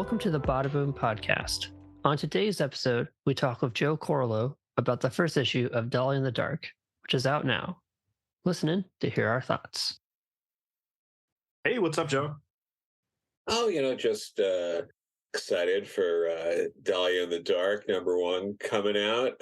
Welcome to the Badaboom podcast. On today's episode, we talk with Joe Corallo about the first issue of Dahlia in the Dark, which is out now. Listen in to hear our thoughts. Hey, what's up, Joe? Oh, just excited for Dahlia in the Dark, #1, coming out.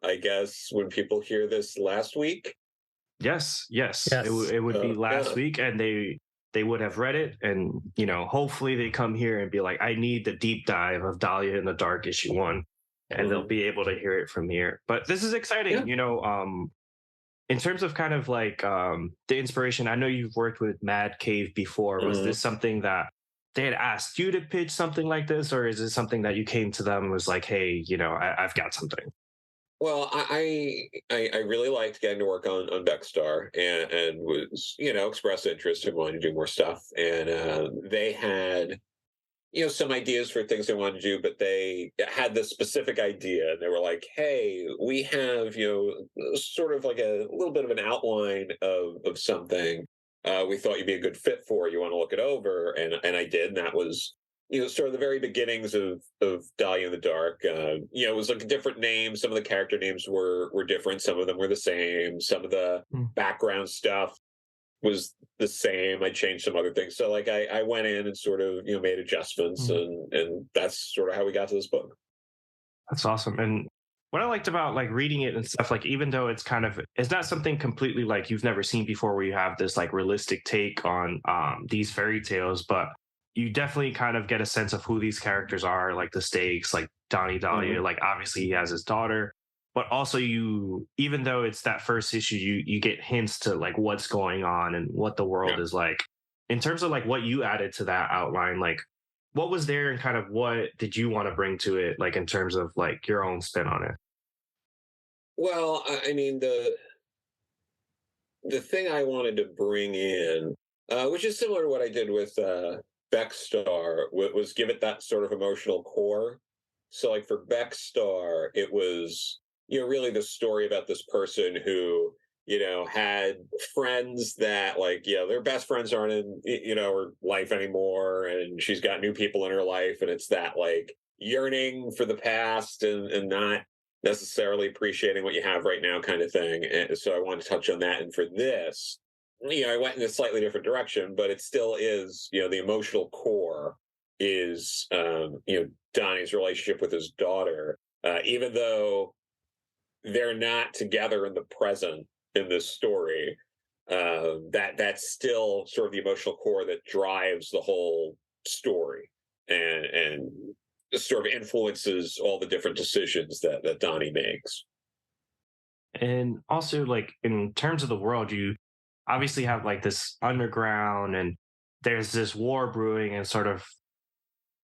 I guess when people hear this last week. Yes. Yes. It would be last Yeah. week, and they would have read it, and hopefully they come here and be like, I need the deep dive of Dahlia in the Dark issue 1, and they'll be able to hear it from here. But this is exciting, in terms of kind of like the inspiration. I know you've worked with Mad Cave before. Was this something that they had asked you to pitch something like this, or is it something that you came to them and was like, hey, I've got something? Well, I really liked getting to work on Beckstar and was, expressed interest in wanting to do more stuff. And they had, some ideas for things they wanted to do, but they had this specific idea. And they were like, hey, we have, sort of like a little bit of an outline of something we thought you'd be a good fit for. You want to look it over? And I did. And that was, sort of the very beginnings of Dahlia in the Dark. It was like a different name. Some of the character names were different. Some of them were the same. Some of the background stuff was the same. I changed some other things. So like I went in and sort of, made adjustments and that's sort of how we got to this book. That's awesome. And what I liked about like reading it and stuff, like even though it's not something completely like you've never seen before, where you have this like realistic take on these fairy tales, but you definitely kind of get a sense of who these characters are, like the stakes, like Dahlia, like obviously he has his daughter, but also even though it's that first issue, you get hints to like what's going on and what the world is like. In terms of like what you added to that outline, like what was there and kind of what did you want to bring to it, like in terms of like your own spin on it? Well, I mean, the thing I wanted to bring in, which is similar to what I did with Beckstar, was give it that sort of emotional core. So like for Beckstar, it was, really the story about this person who, had friends that like, their best friends aren't in, her life anymore. And she's got new people in her life. And it's that like yearning for the past and not necessarily appreciating what you have right now kind of thing. And so I wanted to touch on that. And for this, I went in a slightly different direction, but it still is, the emotional core is, Donnie's relationship with his daughter, even though they're not together in the present in this story, that's still sort of the emotional core that drives the whole story and sort of influences all the different decisions that Donnie makes. And also like in terms of the world, you obviously have like this underground and there's this war brewing, and sort of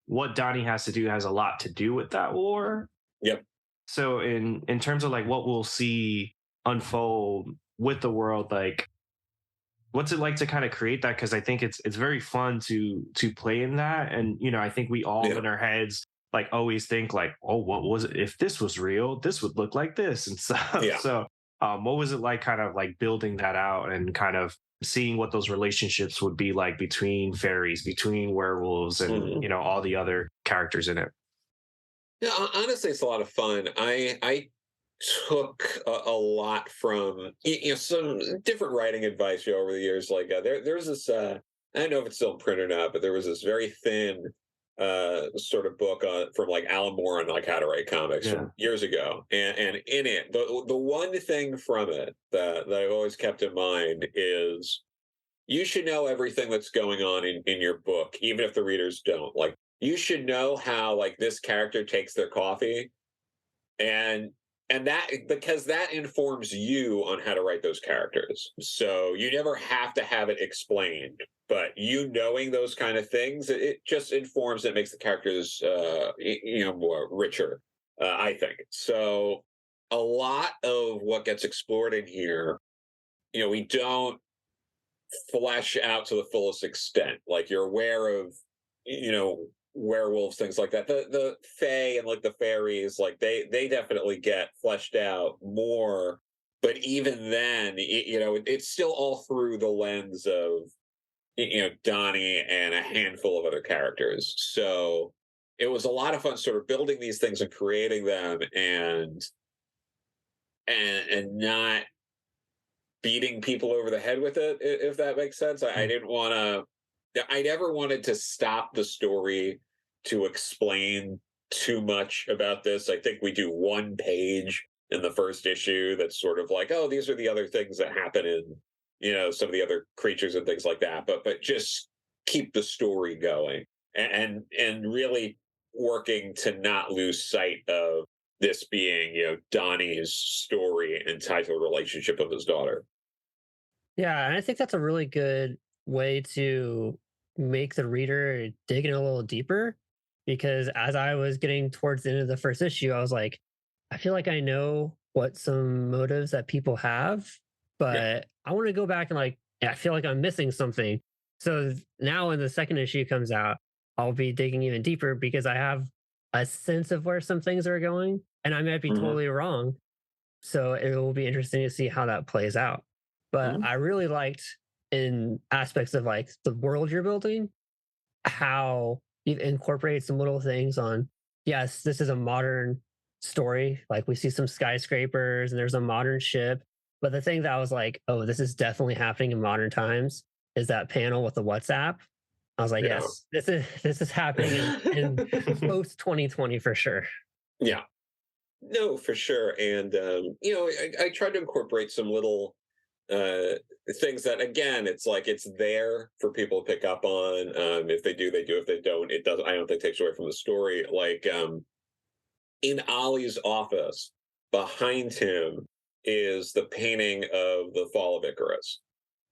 what Donnie has to do has a lot to do with that war. Yep. So in terms of like what we'll see unfold with the world, like what's it like to kind of create that? Because I think it's very fun to play in that. And I think we all in our heads like always think like, oh, what was it? If this was real, this would look like this and stuff. Yeah. So what was it like kind of like building that out and kind of seeing what those relationships would be like between fairies, between werewolves, and all the other characters in it? Yeah, honestly, it's a lot of fun. I took a lot from some different writing advice over the years. Like there's this I don't know if it's still in print or not, but there was this very thin sort of book from like Alan Moore on like how to write comics from years ago, and in it the one thing from it that I've always kept in mind is you should know everything that's going on in your book, even if the readers don't. Like you should know how like this character takes their coffee, and that because that informs you on how to write those characters. So you never have to have it explained, but knowing those kind of things, it just informs, it makes the characters more richer, I think. So a lot of what gets explored in here, we don't flesh out to the fullest extent. Like you're aware of werewolves, things like that. The fae and like the fairies, like they definitely get fleshed out more. But even then, it's still all through the lens of Donnie and a handful of other characters. So it was a lot of fun sort of building these things and creating them and not beating people over the head with it, if that makes sense. I didn't want to, I never wanted to stop the story to explain too much about this. I think we do one page in the first issue that's sort of like, oh, these are the other things that happen in, some of the other creatures and things like that. But just keep the story going and really working to not lose sight of this being, Donnie's story and title relationship of his daughter. Yeah, and I think that's a really good way to make the reader dig in a little deeper because as I was getting towards the end of the first issue, I was like, I feel like I know what some motives that people have, Yeah. but I want to go back and I feel like I'm missing something. So now when the second issue comes out, I'll be digging even deeper because I have a sense of where some things are going and I might be Mhm. totally wrong. So it will be interesting to see how that plays out. But Mhm. I really liked in aspects of like the world you're building, how you've incorporated some little things on, yes, this is a modern story. Like we see some skyscrapers and there's a modern ship. But the thing that I was like, oh, this is definitely happening in modern times is that panel with the WhatsApp. I was like, Yeah. yes, this is happening in post 2020 for sure. Yeah. No, for sure. And I tried to incorporate some little uh things that, again, it's like it's there for people to pick up on. If they do, they do. If they don't, it doesn't. I don't think it takes away from the story. Like in Ollie's office, behind him is the painting of the Fall of Icarus.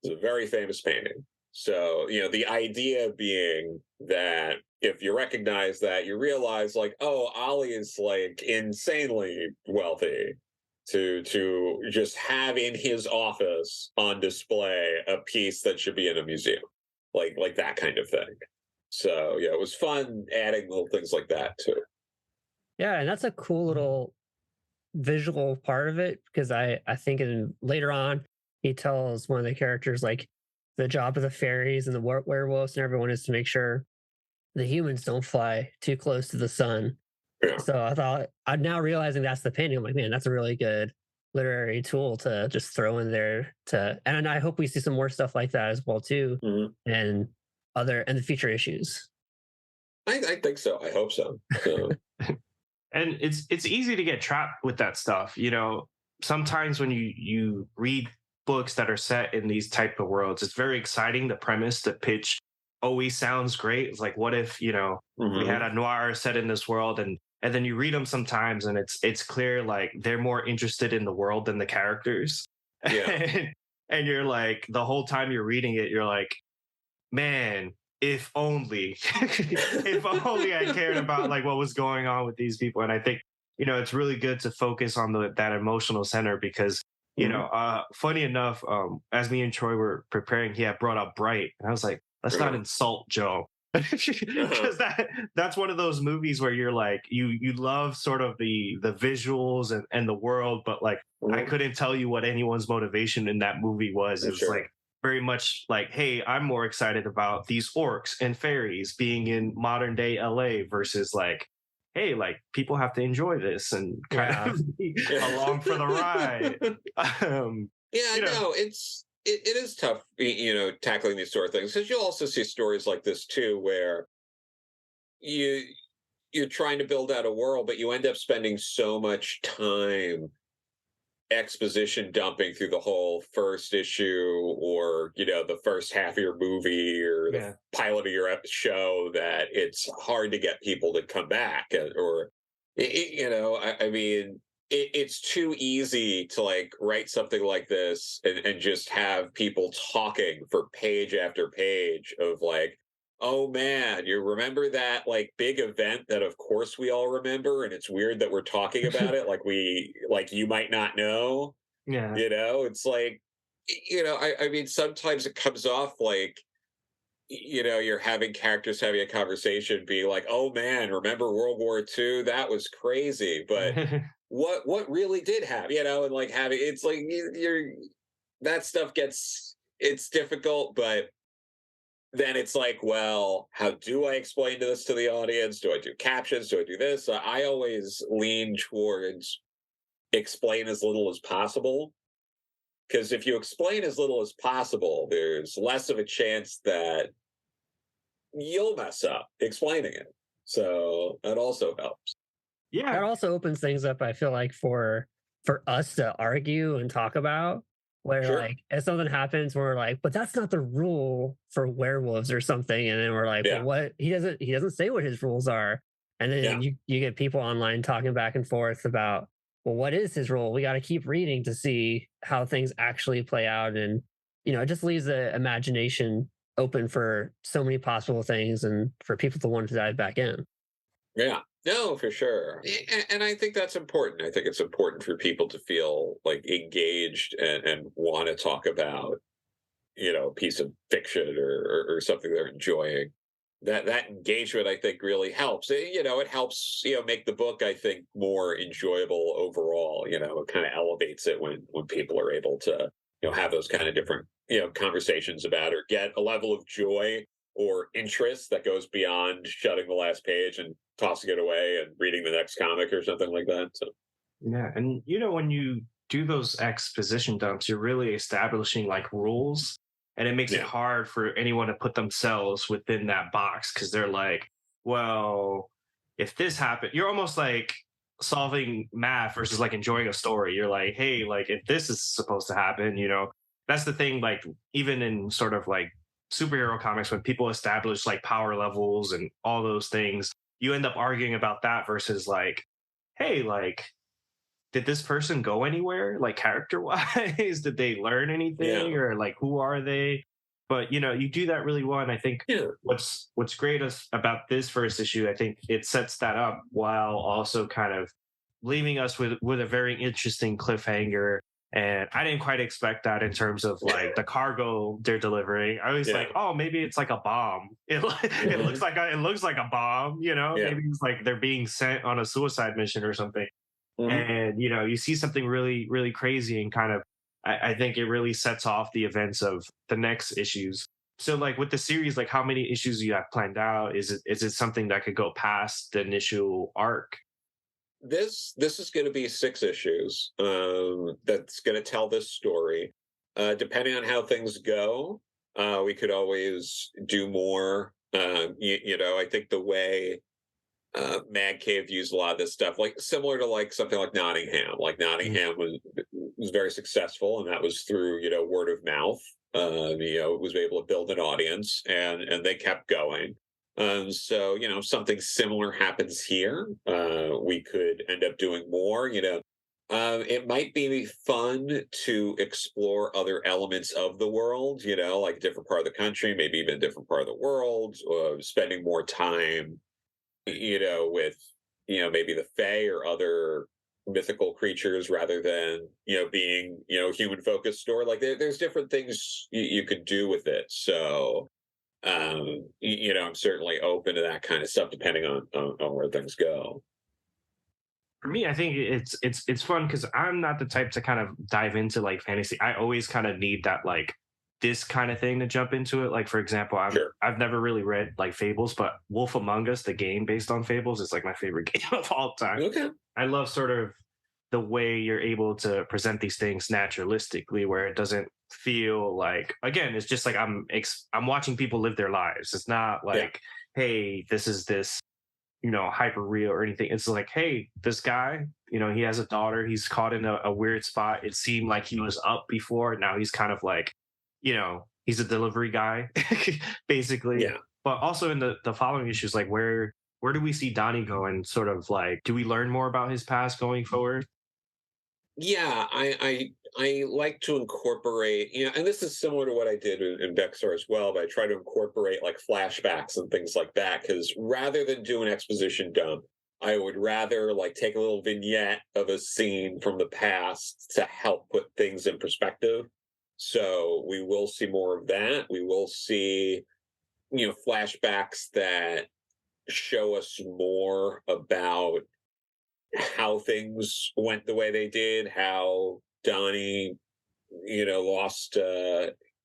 It's a very famous painting. So, the idea being that if you recognize that, you realize like, oh, Ollie is like insanely wealthy to just have in his office on display a piece that should be in a museum. Like that kind of thing. So yeah, it was fun adding little things like that too. Yeah, and that's a cool little visual part of it because I think later on he tells one of the characters like the job of the fairies and the werewolves and everyone is to make sure the humans don't fly too close to the sun. Yeah. So I thought I'm now realizing that's the painting. I'm like, man, that's a really good literary tool to just throw in there and I hope we see some more stuff like that as well too Mhm. and the future issues. I think so. I hope so. So And it's easy to get trapped with that stuff. Sometimes when you read books that are set in these type of worlds, it's very exciting. The premise, the pitch always sounds great. It's like, what if we had Mhm. a noir set in this world, and then you read them sometimes and it's clear like they're more interested in the world than the characters. Yeah. And you're like, the whole time you're reading it, you're like, man, if only if only I cared about like what was going on with these people. And I think it's really good to focus on that emotional center because Mhm. funny enough, as me and Troy were preparing, he had brought up Bright and I was like, let's not Uh-huh. insult Joe. Uh-huh. Because that's one of those movies where you're like you love sort of the visuals and the world, but like I Mhm. couldn't tell you what anyone's motivation in that movie was. It was like Sure. very much like, hey, I'm more excited about these orcs and fairies being in modern day LA versus like, hey, like people have to enjoy this and kind Yeah. of be Yeah. along for the ride. Um, Yeah, you know, no, it is tough, tackling these sort of things because you'll also see stories like this too, where you you're trying to build out a world, but you end up spending so much time exposition dumping through the whole first issue or the first half of your movie or the yeah. pilot of your show that it's hard to get people to come back or I mean it's too easy to like write something like this and just have people talking for page after page of like, oh man, you remember that like big event that of course we all remember and it's weird that we're talking about it like you might not know. Yeah. It's like I mean sometimes it comes off like you're having characters having a conversation being like, oh man, remember World War II? That was crazy. But what really did happen, and like having it's like you're that stuff gets it's difficult, but then it's like, well, how do I explain this to the audience? Do I do captions? Do I do this? I always lean towards explain as little as possible, because if you explain as little as possible, there's less of a chance that you'll mess up explaining it. So that also helps. Yeah. That also opens things up, I feel like, for us to argue and talk about, where Sure. like if something happens, we're like, but that's not the rule for werewolves or something. And then we're like, well, Yeah. what he doesn't say what his rules are. And Yeah. then you get people online talking back and forth about, well, what is his rule? We got to keep reading to see how things actually play out. And it just leaves the imagination open for so many possible things and for people to want to dive back in. Yeah. No, for sure. And I think that's important. I think it's important for people to feel like engaged and want to talk about, a piece of fiction or something they're enjoying. That engagement, I think, really helps. It helps, make the book, I think, more enjoyable overall. It kind of elevates it when people are able to, have those kind of different, conversations about, or get a level of joy or interest that goes beyond shutting the last page and tossing it away and reading the next comic or something like that. So Yeah. And when you do those exposition dumps, you're really establishing like rules. And it makes it yeah, hard for anyone to put themselves within that box because they're like, well, if this happened, you're almost like solving math versus like enjoying a story. You're like, hey, like if this is supposed to happen, that's the thing. Like, even in sort of like superhero comics, when people establish like power levels and all those things, you end up arguing about that versus like, hey, like, did this person go anywhere, like character wise? Did they learn anything, yeah, or like who are they? But you do that really well, and I think yeah, what's great about this first issue, I think it sets that up while also kind of leaving us with a very interesting cliffhanger. And I didn't quite expect that in terms of like the cargo they're delivering. I was yeah, like, oh, maybe it's like a bomb. It looks mhm, like a bomb. yeah, Maybe it's like they're being sent on a suicide mission or something. mhm. And you see something really really crazy, and kind of I think it really sets off the events of the next issues. So like with the series, like how many issues you have planned out? Is it something that could go past the initial arc? This is going to be 6 issues. That's going to tell this story. Depending on how things go, we could always do more. I think the way Mad Cave used a lot of this stuff, like similar to like something like Nottingham. Like Mm. Nottingham was very successful, and that was through word of mouth. Was able to build an audience, and they kept going. So something similar happens here. We could end up doing more. It might be fun to explore other elements of the world. Like a different part of the country, maybe even a different part of the world. Spending more time with, maybe the Fae or other mythical creatures rather than, being, human focused story. Like there's different things you could do with it. So, I'm certainly open to that kind of stuff depending on where things go. For me, I think it's fun because I'm not the type to kind of dive into like fantasy. I always kind of need that like this kind of thing to jump into it. Like for example, Sure. I've never really read like Fables, but Wolf Among Us, the game based on Fables, is like my favorite game of all time. Okay. I love sort of the way you're able to present these things naturalistically, where it doesn't feel like, again, it's just like I'm watching people live their lives. It's not Yeah. like, hey, this is this hyper real or anything. It's like, hey, this guy, he has a daughter. He's caught in a weird spot. It seemed like he was up before. Now he's kind of like, he's a delivery guy, basically. Yeah. But also in the following issues, like where do we see Donnie go, and sort of like, do we learn more about his past going forward? Yeah, I like to incorporate, and this is similar to what I did in Bexar as well, but I try to incorporate like flashbacks and things like that, because rather than do an exposition dump, I would rather like take a little vignette of a scene from the past to help put things in perspective. So we will see more of that. We will see, flashbacks that show us more about how things went the way they did, how Donnie, lost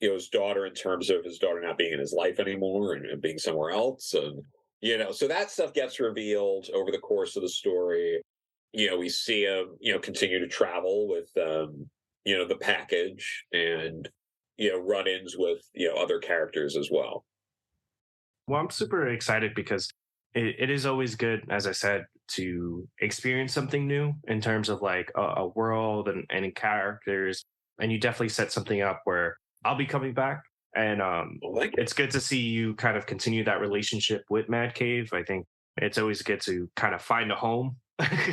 his daughter in terms of his daughter not being in his life anymore and being somewhere else. And, so that stuff gets revealed over the course of the story. We see him, continue to travel with, the package and, run-ins with, other characters as well. Well, I'm super excited because it is always good, as I said, to experience something new in terms of like a world and characters. And you definitely set something up where I'll be coming back. And it's good to see you kind of continue that relationship with Mad Cave. I think it's always good to kind of find a home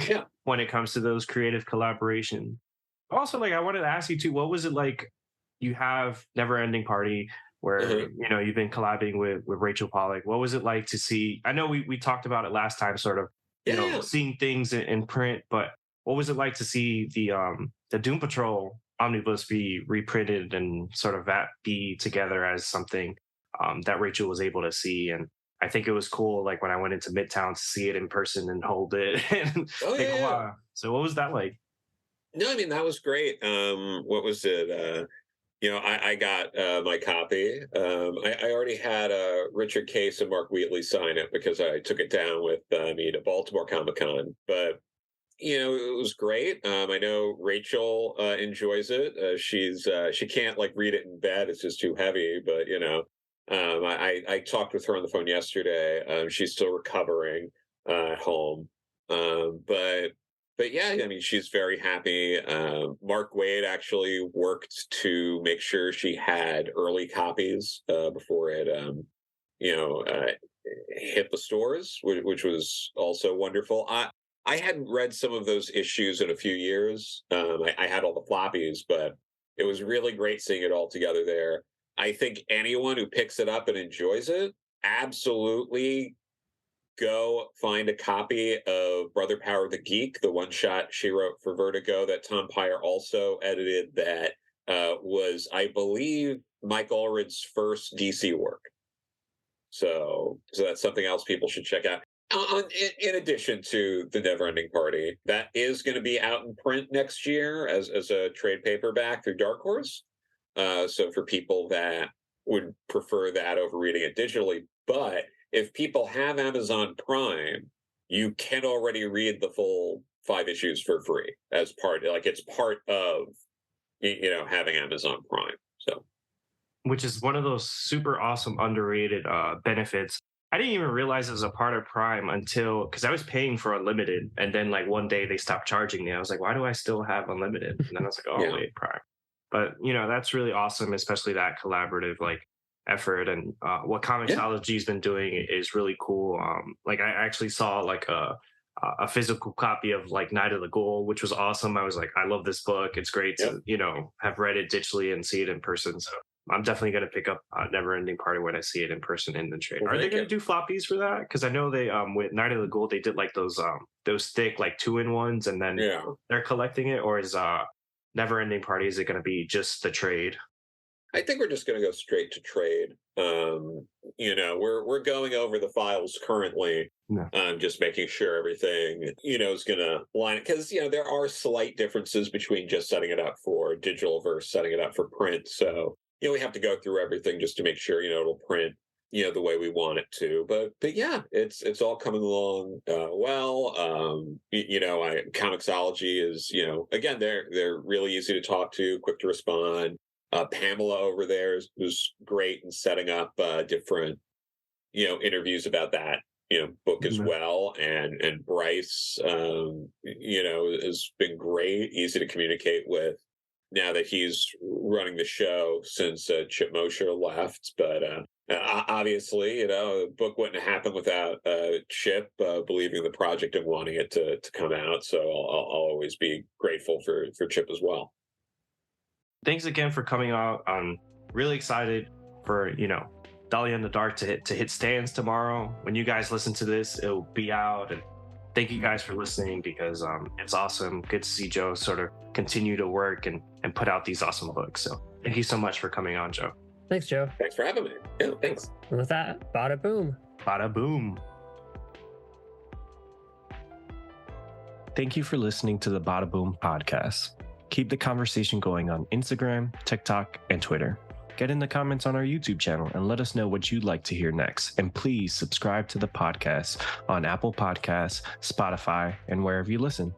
Yeah. when it comes to those creative collaborations. Also, like I wanted to ask you too, what was it like? You have Never Ending Party, where you've been collabing with Rachel Pollack. What was it like to see? I know we talked about it last time, sort of, seeing things in print, but what was it like to see the Doom Patrol omnibus be reprinted and sort of that be together as something that Rachel was able to see? And I think it was cool, like when I went into Midtown to see it in person and hold it. And wow. So what was that like? No, I mean, that was great. What was it? I got my copy. I already had Richard Case and Mark Wheatley sign it because I took it down with me to Baltimore Comic-Con. But, it was great. I know Rachel enjoys it. She can't like read it in bed. It's just too heavy. But, I talked with her on the phone yesterday. She's still recovering at home. But yeah, I mean, she's very happy. Mark Waid actually worked to make sure she had early copies before it, hit the stores, which was also wonderful. I hadn't read some of those issues in a few years. I had all the floppies, but it was really great seeing it all together there. I think anyone who picks it up and enjoys it, absolutely go find a copy of Brother Power the Geek, the one shot she wrote for Vertigo that Tom Peyer also edited. That was, I believe, Mike Allred's first DC work. So that's something else people should check out. In addition to the Neverending Party, that is going to be out in print next year as a trade paperback through Dark Horse. So for people that would prefer that over reading it digitally, but if people have Amazon Prime, you can already read the full 5 issues for free as part, like it's part of, having Amazon Prime. So, which is one of those super awesome underrated benefits. I didn't even realize it was a part of Prime because I was paying for Unlimited, and then like one day they stopped charging me. I was like, why do I still have Unlimited? And then I was like, oh wait, Prime. But that's really awesome, especially that collaborative like effort. And what Comixology's been doing is really cool. Like I actually saw like a physical copy of like Night of the Ghoul, which was awesome. I was like, I love this book. It's great to have read it digitally and see it in person. So I'm definitely going to pick up Neverending Party when I see it in person in the trade. Are they going to do floppies for that? Because I know they with Night of the Ghoul they did like those thick like 2-in-1s, and then they're collecting it. Or is Neverending Party, is it going to be just the trade? I think we're just going to go straight to trade. We're going over the files currently, just making sure everything, is going to line it. Because, there are slight differences between just setting it up for digital versus setting it up for print. So, we have to go through everything just to make sure, it'll print, the way we want it to. But yeah, it's all coming along well. Comixology is, again, they're really easy to talk to, quick to respond. Pamela over there was great in setting up different, interviews about that, book as well. And Bryce, has been great, easy to communicate with now that he's running the show since Chip Mosher left. But obviously, the book wouldn't have happened without Chip believing in the project and wanting it to come out. So I'll always be grateful for Chip as well. Thanks again for coming out. I'm really excited for, Dahlia in the Dark to hit stands tomorrow. When you guys listen to this, it'll be out. And thank you guys for listening, because it's awesome. Good to see Joe sort of continue to work and put out these awesome books. So thank you so much for coming on, Joe. Thanks, Joe. Thanks for having me. Yeah, thanks. And with that, bada boom. Bada boom. Thank you for listening to the Badaboom podcast. Keep the conversation going on Instagram, TikTok, and Twitter. get in the comments on our YouTube channel and let us know what you'd like to hear next. And please subscribe to the podcast on Apple Podcasts, Spotify, and wherever you listen.